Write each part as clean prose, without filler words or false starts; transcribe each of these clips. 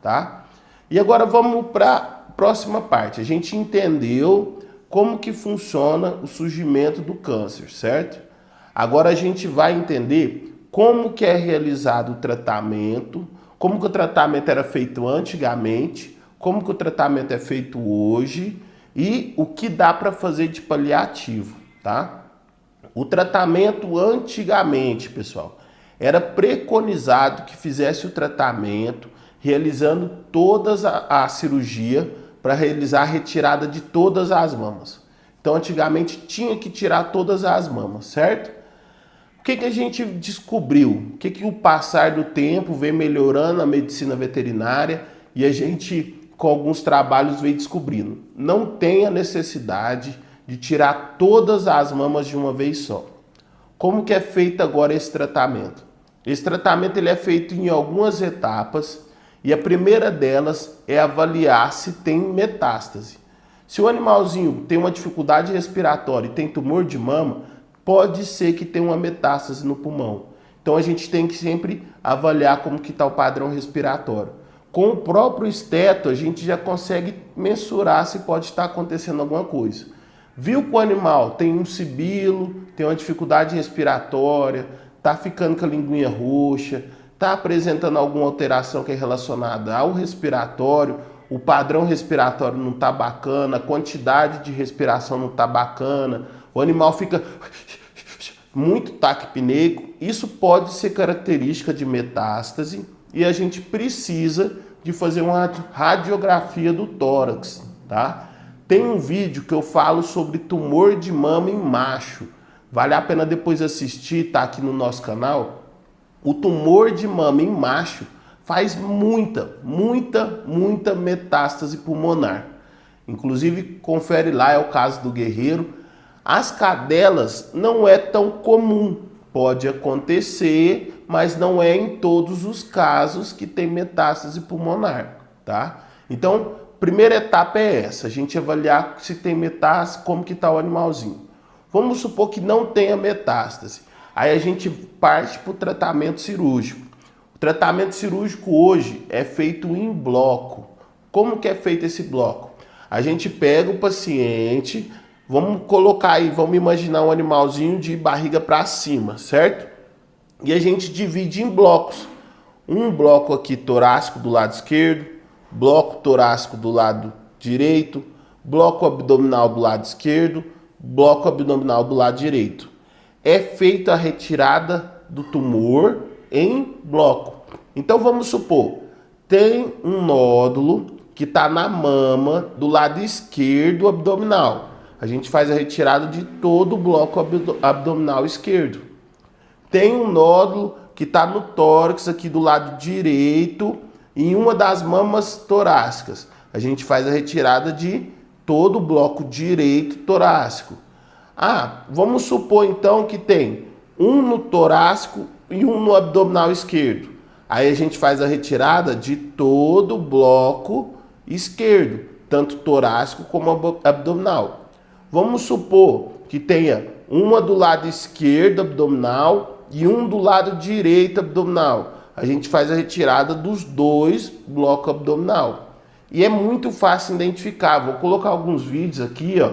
tá? E agora vamos para a próxima parte. A gente entendeu como que funciona o surgimento do câncer, certo? Agora a gente vai entender como que é realizado o tratamento, como que o tratamento era feito antigamente, como que o tratamento é feito hoje e o que dá para fazer de paliativo, tá? O tratamento antigamente, pessoal, era preconizado que fizesse o tratamento realizando todas a cirurgia para realizar a retirada de todas as mamas. Então, antigamente tinha que tirar todas as mamas, certo? O que a gente descobriu? O que o passar do tempo veio melhorando a medicina veterinária e a gente, com alguns trabalhos, veio descobrindo? Não tem a necessidade de tirar todas as mamas de uma vez só. Como que é feito agora esse tratamento? Esse tratamento ele é feito em algumas etapas e a primeira delas é avaliar se tem metástase. Se o animalzinho tem uma dificuldade respiratória e tem tumor de mama, pode ser que tenha uma metástase no pulmão. Então a gente tem que sempre avaliar como que está o padrão respiratório. Com o próprio esteto a gente já consegue mensurar se pode estar acontecendo alguma coisa. Viu que o animal tem um sibilo, tem uma dificuldade respiratória, está ficando com a linguinha roxa, está apresentando alguma alteração que é relacionada ao respiratório, o padrão respiratório não está bacana, a quantidade de respiração não está bacana, o animal fica muito taquipneico, isso pode ser característica de metástase e a gente precisa de fazer uma radiografia do tórax, tá? Tem um vídeo que eu falo sobre tumor de mama em macho. Vale a pena depois assistir, tá aqui no nosso canal. O tumor de mama em macho faz muita metástase pulmonar. Inclusive, confere lá, é o caso do guerreiro. As cadelas não é tão comum. Pode acontecer, mas não é em todos os casos que tem metástase pulmonar, tá? Então, primeira etapa é essa, a gente avaliar se tem metástase, como que está o animalzinho. Vamos supor que não tenha metástase. Aí a gente parte para o tratamento cirúrgico. O tratamento cirúrgico hoje é feito em bloco. Como que é feito esse bloco? A gente pega o paciente, vamos colocar aí, vamos imaginar um animalzinho de barriga para cima, certo? E a gente divide em blocos. Um bloco aqui torácico do lado esquerdo, bloco torácico do lado direito, bloco abdominal do lado esquerdo, bloco abdominal do lado direito. É feita a retirada do tumor em bloco. Então vamos supor, tem um nódulo que está na mama do lado esquerdo abdominal. A gente faz a retirada de todo o bloco abdominal esquerdo. Tem um nódulo que está no tórax aqui do lado direito, em uma das mamas torácicas. A gente faz a retirada de todo o bloco direito torácico. Vamos supor então que tem um no torácico e um no abdominal esquerdo. Aí a gente faz a retirada de todo o bloco esquerdo, tanto torácico como abdominal. Vamos supor que tenha uma do lado esquerdo abdominal e um do lado direito abdominal. A gente faz a retirada dos dois blocos abdominal. E é muito fácil identificar. Vou colocar alguns vídeos aqui, ó.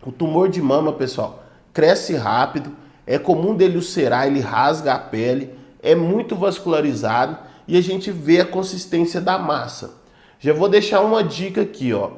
O tumor de mama, pessoal, cresce rápido, é comum dele ulcerar, ele rasga a pele, é muito vascularizado e a gente vê a consistência da massa. Já vou deixar uma dica aqui, ó.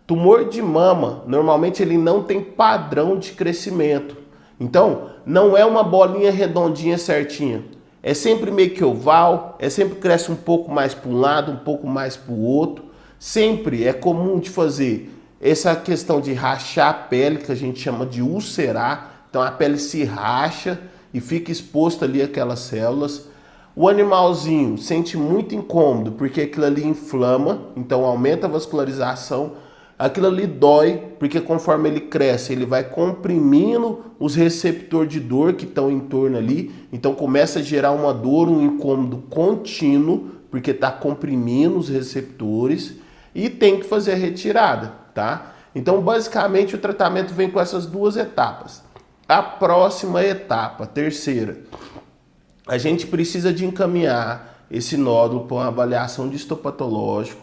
Tumor de mama, normalmente ele não tem padrão de crescimento. Então, não é uma bolinha redondinha certinha. É sempre meio que oval, sempre cresce um pouco mais para um lado, um pouco mais para o outro. Sempre é comum de fazer essa questão de rachar a pele, que a gente chama de ulcerar. Então a pele se racha e fica exposta ali aquelas células. O animalzinho sente muito incômodo porque aquilo ali inflama, então aumenta a vascularização. Aquilo ali dói, porque conforme ele cresce, ele vai comprimindo os receptores de dor que estão em torno ali. Então começa a gerar uma dor, um incômodo contínuo, porque está comprimindo os receptores e tem que fazer a retirada, tá? Então basicamente o tratamento vem com essas duas etapas. A próxima etapa, a terceira, a gente precisa de encaminhar esse nódulo para uma avaliação de histopatológico,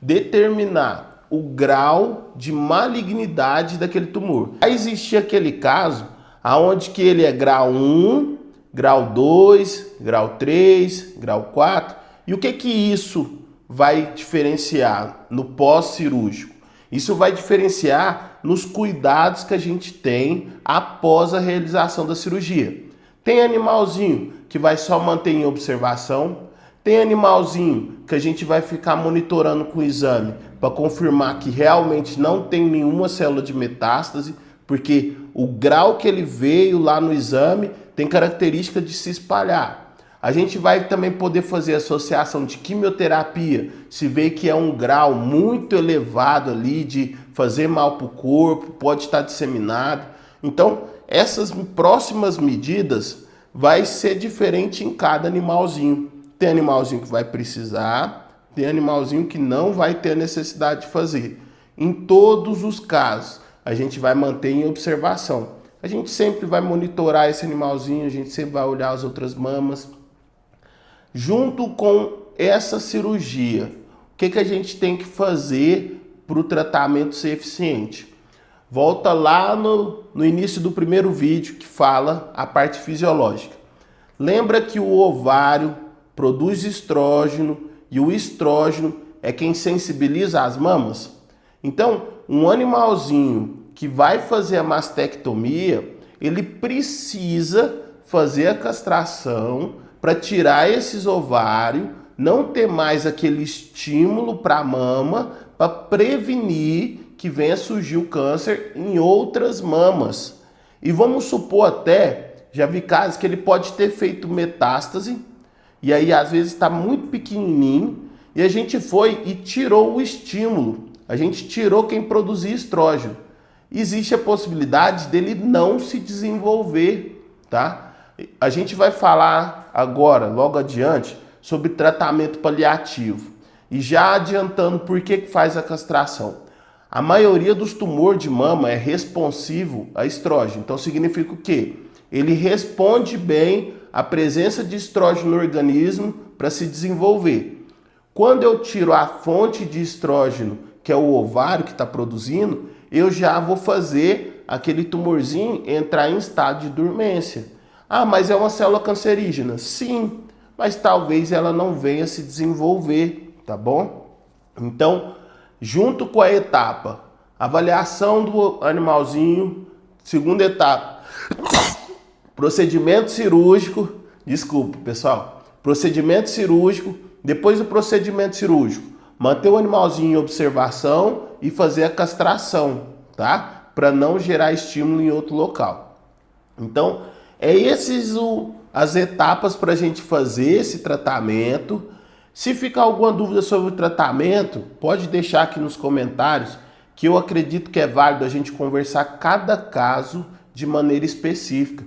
determinar o grau de malignidade daquele tumor. Aí existia aquele caso onde que ele é grau 1, grau 2, grau 3, grau 4. E o que isso vai diferenciar no pós-cirúrgico? Isso vai diferenciar nos cuidados que a gente tem após a realização da cirurgia. Tem animalzinho que vai só manter em observação, tem animalzinho que a gente vai ficar monitorando com o exame para confirmar que realmente não tem nenhuma célula de metástase, porque o grau que ele veio lá no exame tem característica de se espalhar. A gente vai também poder fazer associação de quimioterapia, se vê que é um grau muito elevado ali de fazer mal para o corpo, pode estar disseminado. Então, essas próximas medidas vai ser diferente em cada animalzinho. Tem animalzinho que vai precisar, tem animalzinho que não vai ter a necessidade de fazer. Em todos os casos, a gente vai manter em observação. A gente sempre vai monitorar esse animalzinho, a gente sempre vai olhar as outras mamas. Junto com essa cirurgia, o que a gente tem que fazer para o tratamento ser eficiente? Volta lá no início do primeiro vídeo que fala a parte fisiológica. Lembra que o ovário produz estrógeno e o estrógeno é quem sensibiliza as mamas? Então, um animalzinho que vai fazer a mastectomia, ele precisa fazer a castração para tirar esses ovários, não ter mais aquele estímulo para a mama, para prevenir que venha surgir o câncer em outras mamas. E vamos supor até, já vi casos que ele pode ter feito metástase, e aí às vezes está muito pequenininho, e a gente foi e tirou o estímulo, a gente tirou quem produzia estrógeno. Existe a possibilidade dele não se desenvolver, tá? A gente vai falar agora, logo adiante, sobre tratamento paliativo. E já adiantando por que faz a castração. A maioria dos tumores de mama é responsivo a estrógeno. Então significa o quê? Ele responde bem à presença de estrógeno no organismo para se desenvolver. Quando eu tiro a fonte de estrógeno, que é o ovário que está produzindo, eu já vou fazer aquele tumorzinho entrar em estado de dormência. Ah, mas é uma célula cancerígena? Sim, mas talvez ela não venha se desenvolver, tá bom? Então, junto com a etapa, avaliação do animalzinho, segunda etapa, procedimento cirúrgico, desculpa pessoal, procedimento cirúrgico, depois do procedimento cirúrgico, manter o animalzinho em observação e fazer a castração, tá? Para não gerar estímulo em outro local. Então, as etapas para a gente fazer esse tratamento. Se ficar alguma dúvida sobre o tratamento, pode deixar aqui nos comentários, que eu acredito que é válido a gente conversar cada caso de maneira específica.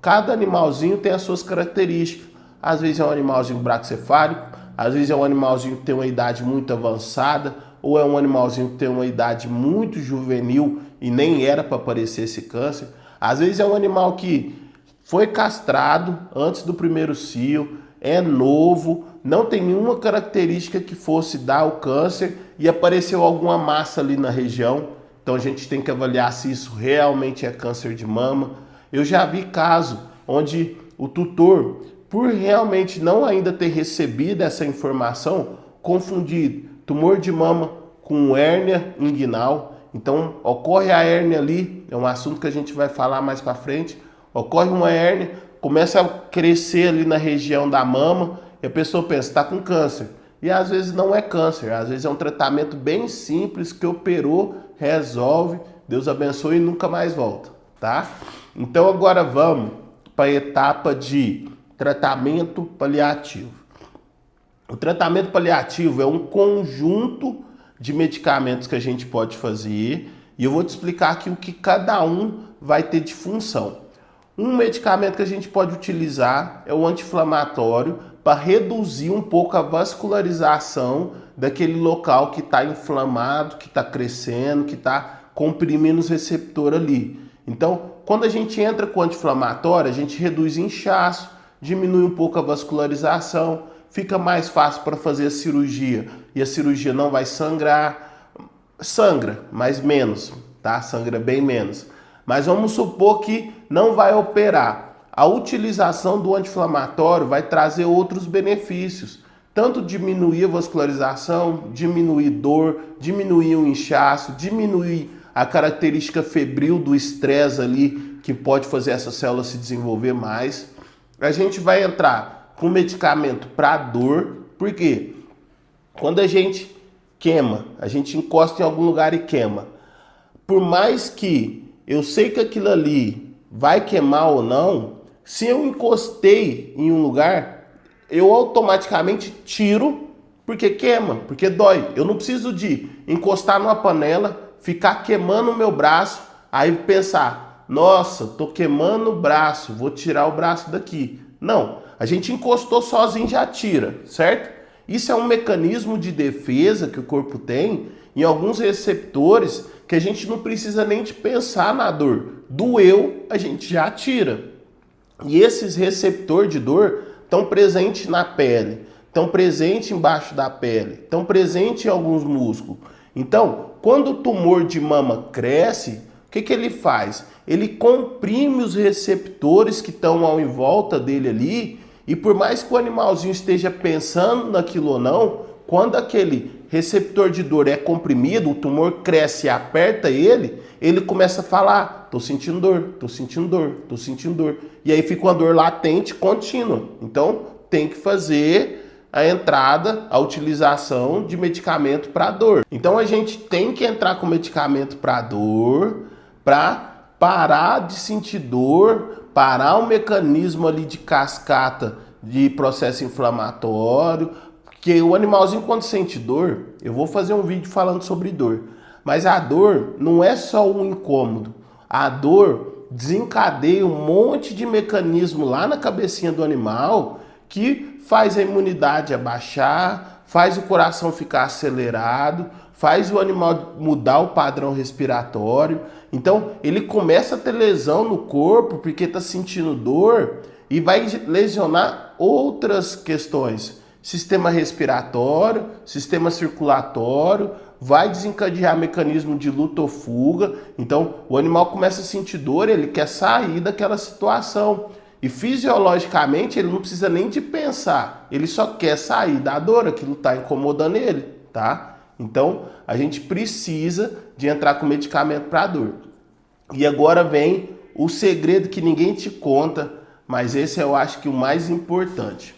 Cada animalzinho tem as suas características. Às vezes é um animalzinho braquicefálico, às vezes é um animalzinho que tem uma idade muito avançada, ou é um animalzinho que tem uma idade muito juvenil e nem era para aparecer esse câncer. Às vezes é um animal que foi castrado antes do primeiro cio, é novo, não tem nenhuma característica que fosse dar o câncer e apareceu alguma massa ali na região. Então a gente tem que avaliar se isso realmente é câncer de mama. Eu já vi caso onde o tutor, por realmente não ainda ter recebido essa informação, confundir tumor de mama com hérnia inguinal. Então ocorre a hérnia ali, é um assunto que a gente vai falar mais para frente. Ocorre uma hérnia, começa a crescer ali na região da mama e a pessoa pensa, está com câncer. E às vezes não é câncer, às vezes é um tratamento bem simples que operou, resolve, Deus abençoe e nunca mais volta, tá? Então agora vamos para a etapa de tratamento paliativo. O tratamento paliativo é um conjunto de medicamentos que a gente pode fazer e eu vou te explicar aqui o que cada um vai ter de função. Um medicamento que a gente pode utilizar é o anti-inflamatório para reduzir um pouco a vascularização daquele local que está inflamado, que está crescendo, que está comprimindo os receptores ali. Então, quando a gente entra com anti-inflamatório, a gente reduz inchaço, diminui um pouco a vascularização, fica mais fácil para fazer a cirurgia e a cirurgia não vai sangrar. Sangra, mas menos, tá? Sangra bem menos. Mas vamos supor que não vai operar. A utilização do anti-inflamatório vai trazer outros benefícios. Tanto diminuir a vascularização, diminuir dor, diminuir o inchaço, diminuir a característica febril do estresse ali, que pode fazer essa célula se desenvolver mais. A gente vai entrar com medicamento para dor, porque quando a gente queima, a gente encosta em algum lugar e queima. Por mais que eu sei que aquilo ali vai queimar ou não, se eu encostei em um lugar, eu automaticamente tiro porque queima, porque dói. Eu não preciso de encostar numa panela, ficar queimando o meu braço, aí pensar, nossa, tô queimando o braço, vou tirar o braço daqui. Não, a gente encostou sozinho e já tira, certo? Isso é um mecanismo de defesa que o corpo tem em alguns receptores que a gente não precisa nem de pensar na dor. Doeu, a gente já tira. E esses receptores de dor estão presentes na pele, estão presentes embaixo da pele, estão presentes em alguns músculos. Então, quando o tumor de mama cresce, o que ele faz? Ele comprime os receptores que estão ao em volta dele ali, e por mais que o animalzinho esteja pensando naquilo ou não, quando aquele receptor de dor é comprimido, o tumor cresce e aperta ele, ele começa a falar, tô sentindo dor, tô sentindo dor, tô sentindo dor. E aí fica uma dor latente contínua. Então tem que fazer a entrada, a utilização de medicamento para dor. Então a gente tem que entrar com medicamento para dor, para parar de sentir dor, parar o mecanismo ali de cascata de processo inflamatório, porque o animalzinho quando sente dor, eu vou fazer um vídeo falando sobre dor, mas a dor não é só um incômodo, a dor desencadeia um monte de mecanismo lá na cabecinha do animal que faz a imunidade abaixar, faz o coração ficar acelerado, faz o animal mudar o padrão respiratório. Então ele começa a ter lesão no corpo porque está sentindo dor e vai lesionar outras questões. Sistema respiratório, sistema circulatório, vai desencadear mecanismo de luta ou fuga. Então o animal começa a sentir dor, ele quer sair daquela situação. E fisiologicamente ele não precisa nem de pensar, ele só quer sair da dor, aquilo está incomodando ele, tá? Então a gente precisa de entrar com medicamento para dor. E agora vem o segredo que ninguém te conta, mas esse eu acho que é o mais importante.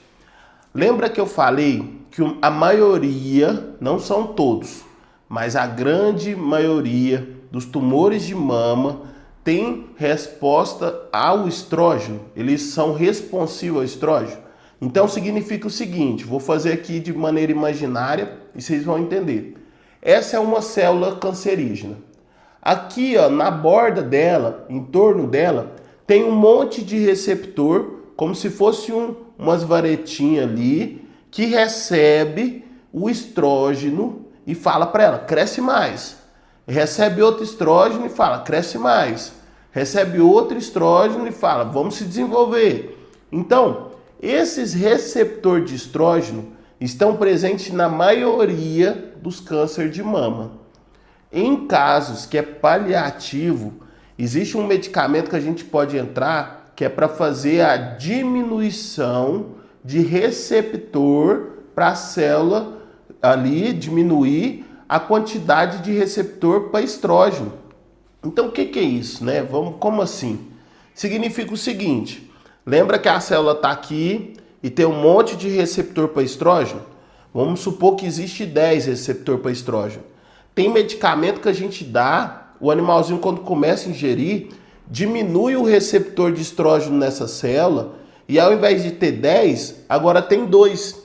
Lembra que eu falei que a maioria, não são todos, mas a grande maioria dos tumores de mama tem resposta ao estrógeno, eles são responsivos ao estrógeno. Então significa o seguinte, vou fazer aqui de maneira imaginária e vocês vão entender. Essa é uma célula cancerígena. Aqui, ó, na borda dela, em torno dela, tem um monte de receptor, como se fosse umas varetinhas ali, que recebe o estrógeno e fala para ela, cresce mais. Recebe outro estrógeno e fala, cresce mais. Recebe outro estrógeno e fala, vamos se desenvolver. Então, esses receptores de estrógeno estão presentes na maioria dos cânceres de mama. Em casos que é paliativo, existe um medicamento que a gente pode entrar que é para fazer a diminuição de receptor para a célula ali, diminuir a quantidade de receptor para estrógeno. Então o que é isso, né? Como assim? Significa o seguinte, lembra que a célula está aqui e tem um monte de receptor para estrógeno? Vamos supor que existe 10 receptor para estrógeno. Tem medicamento que a gente dá, o animalzinho quando começa a ingerir, diminui o receptor de estrógeno nessa célula e ao invés de ter 10, agora tem 2.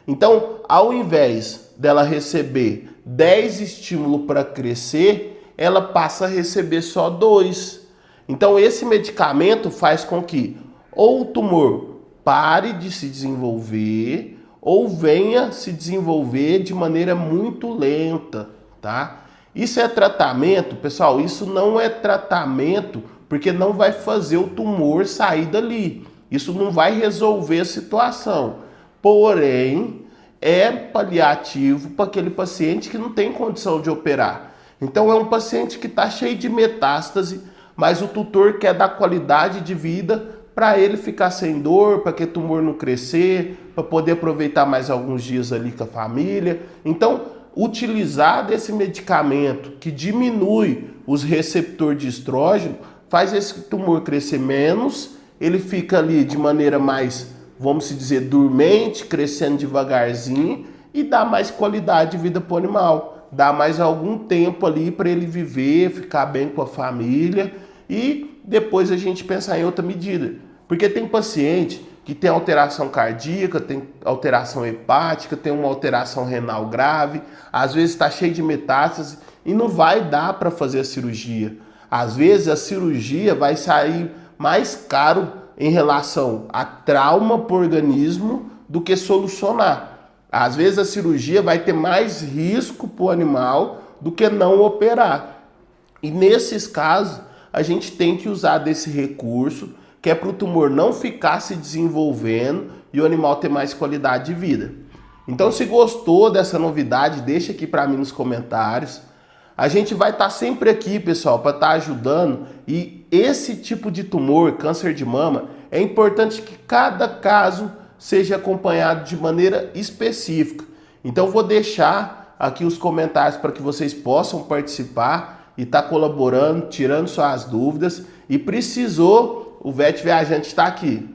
Então, ao invés dela receber 10 estímulos para crescer, ela passa a receber só 2. Então, esse medicamento faz com que ou o tumor pare de se desenvolver ou venha se desenvolver de maneira muito lenta, tá? Isso é tratamento, pessoal, isso não é tratamento porque não vai fazer o tumor sair dali. Isso não vai resolver a situação. porém é paliativo para aquele paciente que não tem condição de operar. Então é um paciente que está cheio de metástase, mas o tutor quer dar qualidade de vida para ele ficar sem dor, para que o tumor não crescer, para poder aproveitar mais alguns dias ali com a família. Então, utilizar desse medicamento que diminui os receptores de estrógeno faz esse tumor crescer menos, ele fica ali de maneira mais, vamos dizer, dormente, crescendo devagarzinho e dá mais qualidade de vida para o animal. Dá mais algum tempo ali para ele viver, ficar bem com a família e depois a gente pensar em outra medida. Porque tem paciente que tem alteração cardíaca, tem alteração hepática, tem uma alteração renal grave, às vezes está cheio de metástase e não vai dar para fazer a cirurgia. Às vezes a cirurgia vai sair mais caro em relação a trauma para o organismo do que solucionar. Às vezes a cirurgia vai ter mais risco para o animal do que não operar. E nesses casos, a gente tem que usar desse recurso, que é para o tumor não ficar se desenvolvendo e o animal ter mais qualidade de vida. Então, se gostou dessa novidade, deixa aqui para mim nos comentários. A gente vai estar sempre aqui, pessoal, para estar ajudando. E esse tipo de tumor, câncer de mama, é importante que cada caso seja acompanhado de maneira específica. Então, vou deixar aqui os comentários para que vocês possam participar e estar colaborando, tirando suas dúvidas. E precisou, o Vet Viajante está aqui.